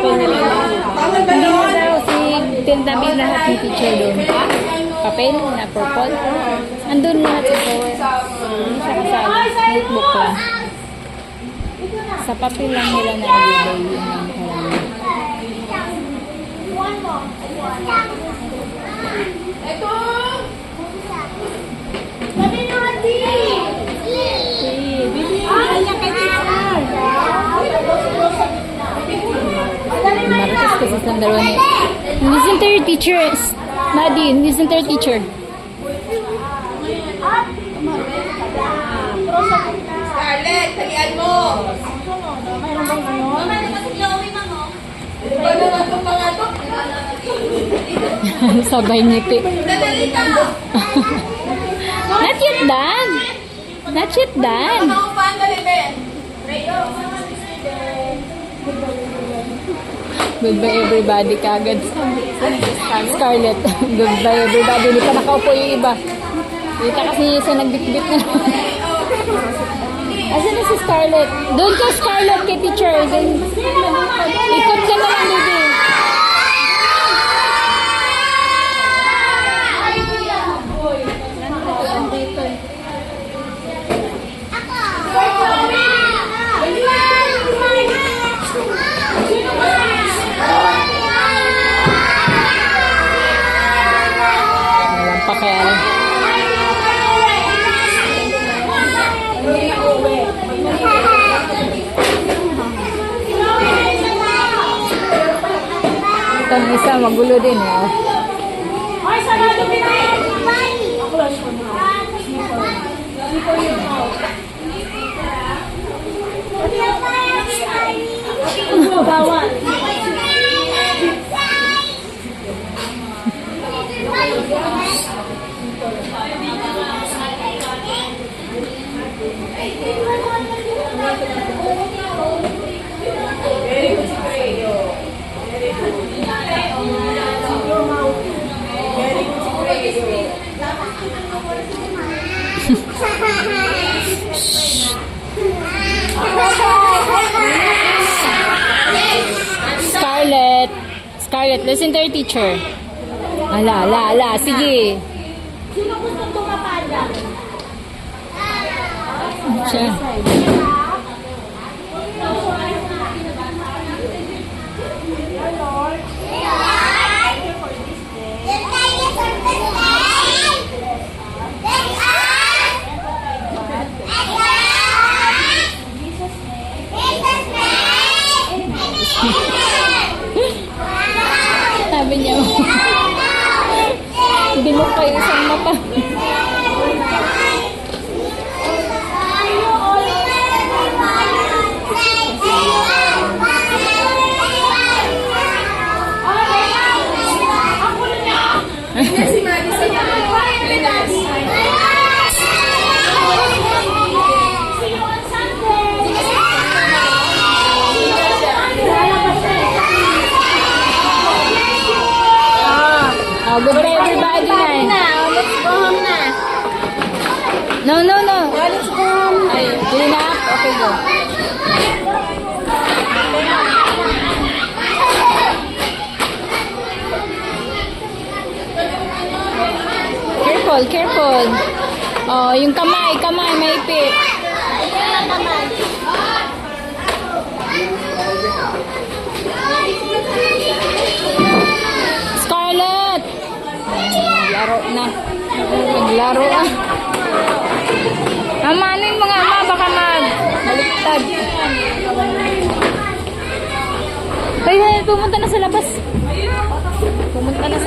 papel nila. Hindi na daw si tindabi lahat ni teacher doon. Papel na purple. Andun lahat sa drawer. Hindi siya kasali. Notebook lang. Sa papel lang nila na ibigay yun ang karami. Ito! Sabi nyo, Adi! Ay, niya kay teacher! Marites kasi sa dalawa niya. Listen to your teacher. Nadine, listen to your teacher. Scarlett, talian mo! Mayroon bang ano? Mayroon bang glowing, mamo? Ba naman itong mga ito? Sabay ngipi. Dadali ka! Not yet done. Not yet done. Ano pa ang dali, Ben? Goodbye everybody kagad. Scarlett. Goodbye everybody. Hindi pa nakaupo yung iba. Kita kasi sa nagbitbit na. Asan na si Scarlett? Doon ka Scarlett kay teacher. Ikot ka na lang baby. Walang pakialam. Itong isa magulo din eh. Ay, sarado pinayin! Ako lang siya na. Bawal. Scarlett. Scarlett, listen to your teacher. Ala. Sige. Sino gusto tumapada? Siya. Sabi niya, bilok kayo isang mata. Si Madison na. Goodbye everybody na. Let's go home na. No. Let's go home. Ay, clean up? Okay, go. Careful. Oh, yung kamay, maipit. Scarlett! Laro na. Maglaro ah. Ama, ano yung mga ama? Baka baliktad. Ay, pumunta na sa labas.